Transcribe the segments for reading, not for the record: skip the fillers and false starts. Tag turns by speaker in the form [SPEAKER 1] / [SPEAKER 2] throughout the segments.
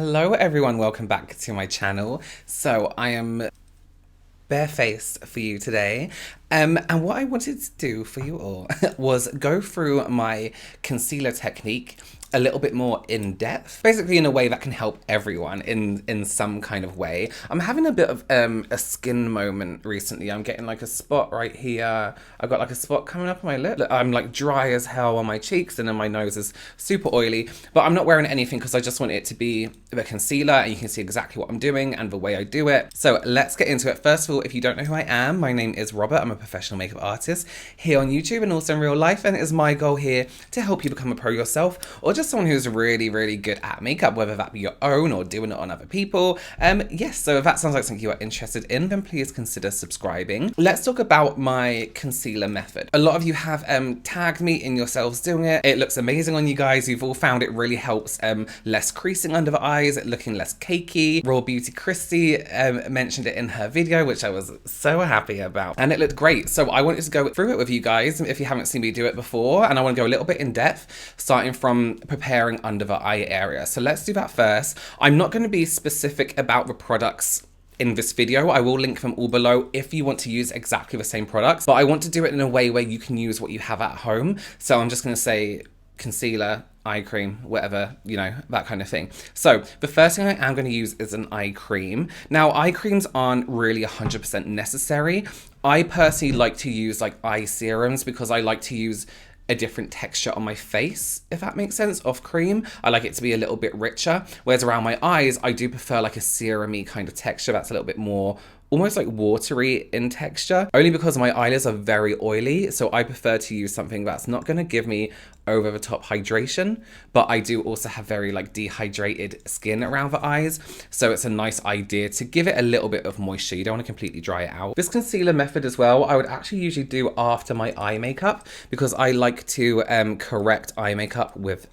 [SPEAKER 1] Hello everyone, welcome back to my channel. So I am barefaced for you today. And what I wanted to do for you all was go through my concealer technique a little bit more in depth, basically in a way that can help everyone in some kind of way. I'm having a bit of a skin moment recently. I'm getting like a spot right here. I've got like a spot coming up on my lip. I'm like dry as hell on my cheeks, and then my nose is super oily, but I'm not wearing anything because I just want it to be the concealer, and you can see exactly what I'm doing and the way I do it. So let's get into it. First of all, if you don't know who I am, my name is Robert. I'm a professional makeup artist here on YouTube and also in real life, and it is my goal here to help you become a pro yourself, or just someone who's really good at makeup, whether that be your own or doing it on other people. Yes, so if that sounds like something you are interested in, then please consider subscribing. Let's talk about my concealer method. A lot of you have tagged me in yourselves doing it. It looks amazing on you guys. You've all found it really helps less creasing under the eyes, looking less cakey. Raw Beauty Christy mentioned it in her video, which I was so happy about, and it looked great. So I wanted to go through it with you guys if you haven't seen me do it before, and I want to go a little bit in depth, starting from preparing under the eye area. So let's do that first. I'm not going to be specific about the products in this video. I will link them all below if you want to use exactly the same products, but I want to do it in a way where you can use what you have at home. So I'm just going to say concealer, eye cream, whatever, you know, that kind of thing. So the first thing I am going to use is an eye cream. Now, eye creams aren't really 100% necessary. I personally like to use like eye serums because I like to use a different texture on my face, if that makes sense, of cream. I like it to be a little bit richer, whereas around my eyes, I do prefer like a serum-y kind of texture that's a little bit more almost like watery in texture, only because my eyelids are very oily. So I prefer to use something that's not going to give me over the top hydration, but I do also have very like dehydrated skin around the eyes. So it's a nice idea to give it a little bit of moisture. You don't want to completely dry it out. This concealer method as well, I would actually usually do after my eye makeup because I like to correct eye makeup with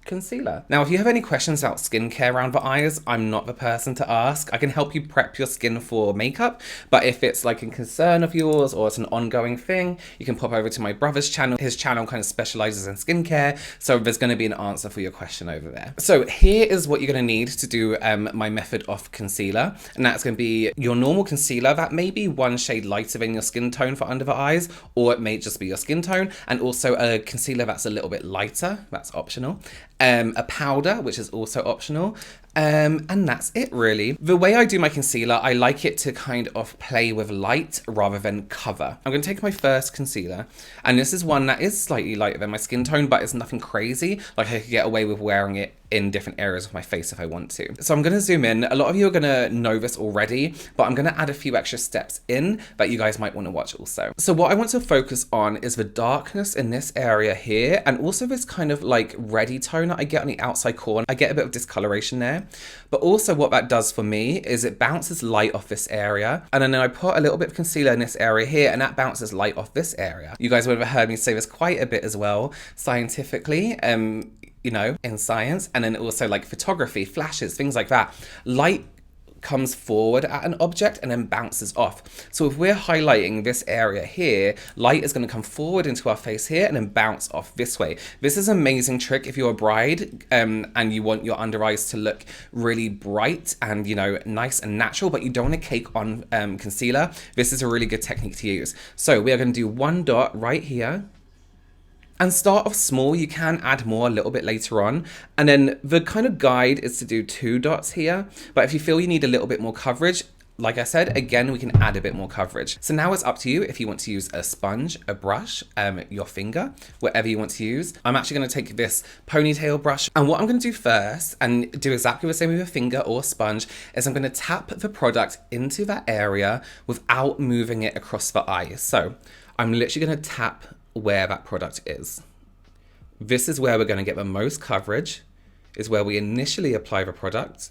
[SPEAKER 1] concealer. Now, if you have any questions about skincare around the eyes, I'm not the person to ask. I can help you prep your skin for makeup, but if it's like a concern of yours or it's an ongoing thing, you can pop over to my brother's channel. His channel kind of specializes in skincare, so there's going to be an answer for your question over there. So here is what you're going to need to do my method of concealer, and that's going to be your normal concealer that may be one shade lighter than your skin tone for under the eyes, or it may just be your skin tone, and also a concealer that's a little bit lighter, that's optional. A powder, which is also optional, and that's it really. The way I do my concealer, I like it to kind of play with light rather than cover. I'm going to take my first concealer, and this is one that is slightly lighter than my skin tone, but it's nothing crazy. Like I could get away with wearing it in different areas of my face if I want to. So I'm going to zoom in. A lot of you are going to know this already, but I'm going to add a few extra steps in that you guys might want to watch also. So what I want to focus on is the darkness in this area here, and also this kind of like reddy tone that I get on the outside corner. I get a bit of discoloration there, but also what that does for me is it bounces light off this area, and then I put a little bit of concealer in this area here, and that bounces light off this area. You guys would have heard me say this quite a bit as well, scientifically, you know, in science, and then also like photography, flashes, things like that. Light comes forward at an object and then bounces off. So if we're highlighting this area here, light is going to come forward into our face here and then bounce off this way. This is an amazing trick if you're a bride and you want your under eyes to look really bright and, you know, nice and natural, but you don't want to cake on concealer. This is a really good technique to use. So we are going to do one dot right here. And start off small. You can add more a little bit later on. And then the kind of guide is to do 2 dots here. But if you feel you need a little bit more coverage, like I said, again, we can add a bit more coverage. So now it's up to you if you want to use a sponge, a brush, your finger, whatever you want to use. I'm actually going to take this ponytail brush. And what I'm going to do first, and do exactly the same with a finger or sponge, is I'm going to tap the product into that area without moving it across the eye. So I'm literally going to tap where that product is. This is where we're going to get the most coverage, is where we initially apply the product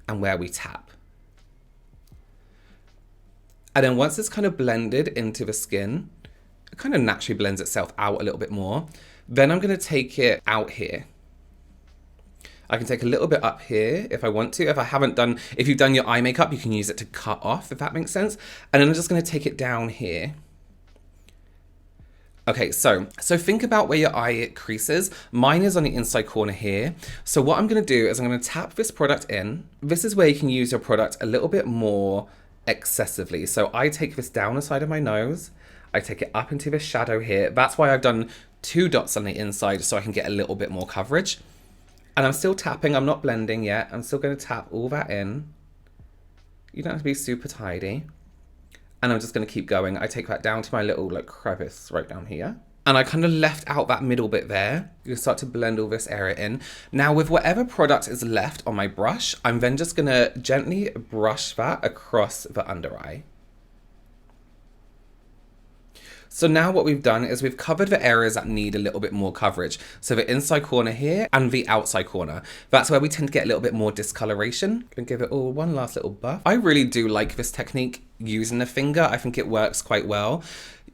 [SPEAKER 1] and where we tap. And then once it's kind of blended into the skin, it kind of naturally blends itself out a little bit more. Then I'm going to take it out here. I can take a little bit up here if I want to. If you've done your eye makeup, you can use it to cut off, if that makes sense. And then I'm just going to take it down here. Okay, so think about where your eye creases. Mine is on the inside corner here. So what I'm going to do is I'm going to tap this product in. This is where you can use your product a little bit more excessively. So I take this down the side of my nose. I take it up into this shadow here. That's why I've done 2 dots on the inside so I can get a little bit more coverage. And I'm still tapping. I'm not blending yet. I'm still going to tap all that in. You don't have to be super tidy. And I'm just going to keep going. I take that down to my little like crevice right down here. And I kind of left out that middle bit there. You can start to blend all this area in. Now with whatever product is left on my brush, I'm then just going to gently brush that across the under eye. So now what we've done is we've covered the areas that need a little bit more coverage. So the inside corner here and the outside corner. That's where we tend to get a little bit more discoloration. And give it all one last little buff. I really do like this technique using the finger. I think it works quite well.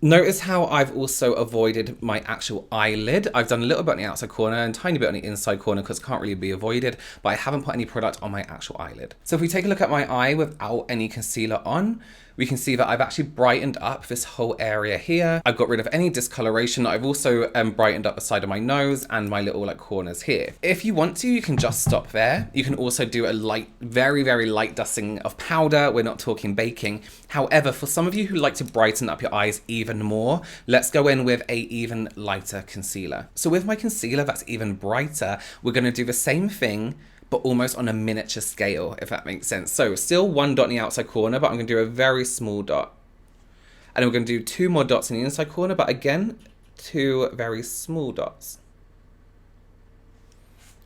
[SPEAKER 1] Notice how I've also avoided my actual eyelid. I've done a little bit on the outside corner and a tiny bit on the inside corner because it can't really be avoided, but I haven't put any product on my actual eyelid. So if we take a look at my eye without any concealer on, we can see that I've actually brightened up this whole area here. I've got rid of any discoloration. I've also brightened up the side of my nose and my little like corners here. If you want to, you can just stop there. You can also do a light, very, very light dusting of powder. We're not talking baking. However, for some of you who like to brighten up your eyes even more, let's go in with a even lighter concealer. So with my concealer that's even brighter, we're gonna do the same thing but almost on a miniature scale, if that makes sense. So still 1 dot in the outside corner, but I'm gonna do a very small dot. And then we're gonna do 2 more dots in the inside corner, but again, 2 very small dots.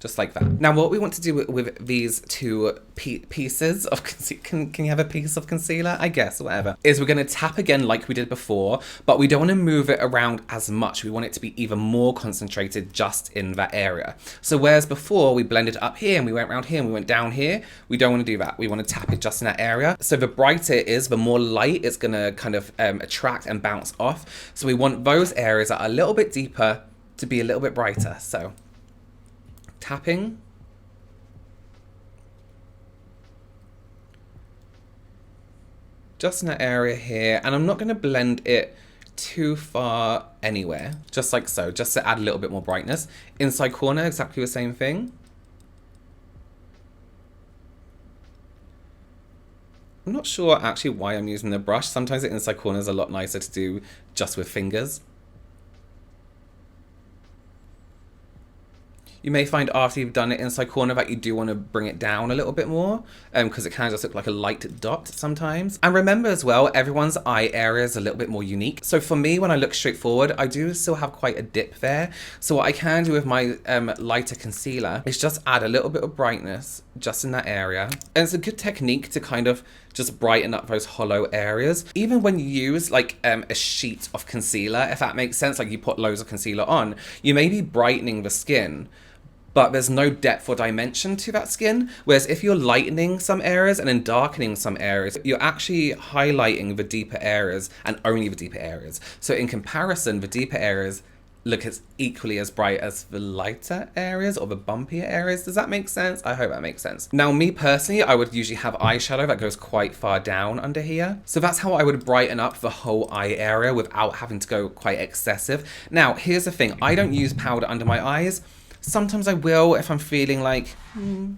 [SPEAKER 1] Just like that. Now what we want to do with these 2 pieces of concealer, can you have a piece of concealer? I guess, whatever. Is we're gonna tap again like we did before, but we don't wanna move it around as much. We want it to be even more concentrated just in that area. So whereas before we blended up here and we went around here and we went down here, we don't wanna do that. We wanna tap it just in that area. So the brighter it is, the more light it's gonna kind of attract and bounce off. So we want those areas that are a little bit deeper to be a little bit brighter. So tapping. Just in that area here. And I'm not going to blend it too far anywhere. Just like so. Just to add a little bit more brightness. Inside corner, exactly the same thing. I'm not sure actually why I'm using the brush. Sometimes the inside corner is a lot nicer to do just with fingers. You may find after you've done it inside corner that you do want to bring it down a little bit more because it can just look like a light dot sometimes. And remember as well, everyone's eye area is a little bit more unique. So for me, when I look straight forward, I do still have quite a dip there. So what I can do with my lighter concealer is just add a little bit of brightness just in that area. And it's a good technique to kind of just brighten up those hollow areas. Even when you use like a sheet of concealer, if that makes sense, like you put loads of concealer on, you may be brightening the skin, but there's no depth or dimension to that skin. Whereas if you're lightening some areas and then darkening some areas, you're actually highlighting the deeper areas and only the deeper areas. So in comparison, the deeper areas look as equally as bright as the lighter areas or the bumpier areas. Does that make sense? I hope that makes sense. Now, me personally, I would usually have eyeshadow that goes quite far down under here. So that's how I would brighten up the whole eye area without having to go quite excessive. Now, here's the thing. I don't use powder under my eyes. Sometimes I will if I'm feeling like,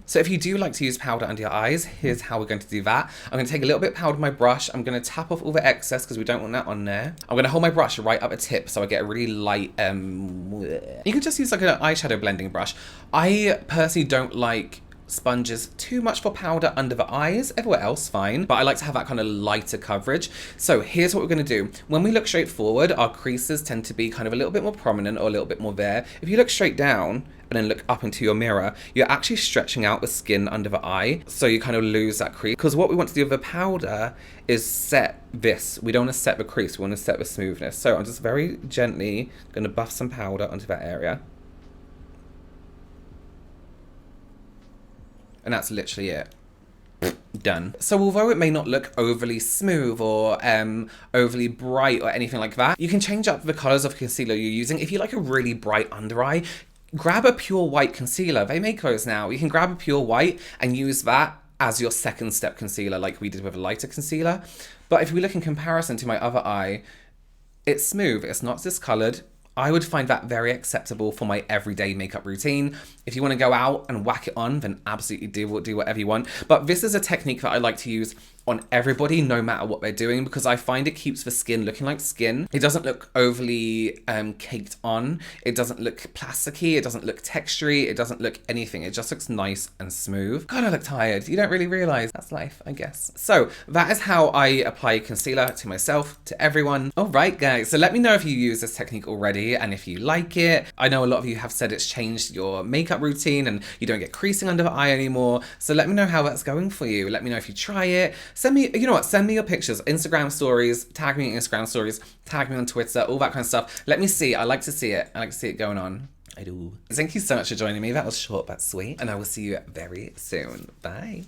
[SPEAKER 1] So if you do like to use powder under your eyes, here's how we're going to do that. I'm going to take a little bit of powder with my brush. I'm going to tap off all the excess because we don't want that on there. I'm going to hold my brush right up a tip so I get a really light, you can just use like an eyeshadow blending brush. I personally don't like sponges too much for powder under the eyes. Everywhere else fine, but I like to have that kind of lighter coverage. So here's what we're going to do. When we look straight forward, our creases tend to be kind of a little bit more prominent or a little bit more there. If you look straight down and then look up into your mirror, you're actually stretching out the skin under the eye, so you kind of lose that crease. Because what we want to do with the powder is set this. We don't want to set the crease, we want to set the smoothness. So I'm just very gently going to buff some powder onto that area. And that's literally it. Done. So although it may not look overly smooth or overly bright or anything like that, you can change up the colors of concealer you're using. If you like a really bright under eye, grab a pure white concealer. They make those now. You can grab a pure white and use that as your second step concealer like we did with a lighter concealer. But if we look in comparison to my other eye, It's smooth, it's not discolored. I would find that very acceptable for my everyday makeup routine. If you want to go out and whack it on, then absolutely do whatever you want. But this is a technique that I like to use on everybody, no matter what they're doing, because I find it keeps the skin looking like skin. It doesn't look overly caked on. It doesn't look plasticky. It doesn't look textury. It doesn't look anything. It just looks nice and smooth. God, I look tired. You don't really realize that's life, I guess. So that is how I apply concealer to myself, to everyone. All right, guys. So let me know if you use this technique already and if you like it. I know a lot of you have said it's changed your makeup routine and you don't get creasing under the eye anymore. So let me know how that's going for you. Let me know if you try it. Send me, you know what, send me your pictures, Instagram stories, tag me in Instagram stories, tag me on Twitter, all that kind of stuff. Let me see. I like to see it. I like to see it going on. I do. Thank you so much for joining me. That was short but sweet. And I will see you very soon. Bye.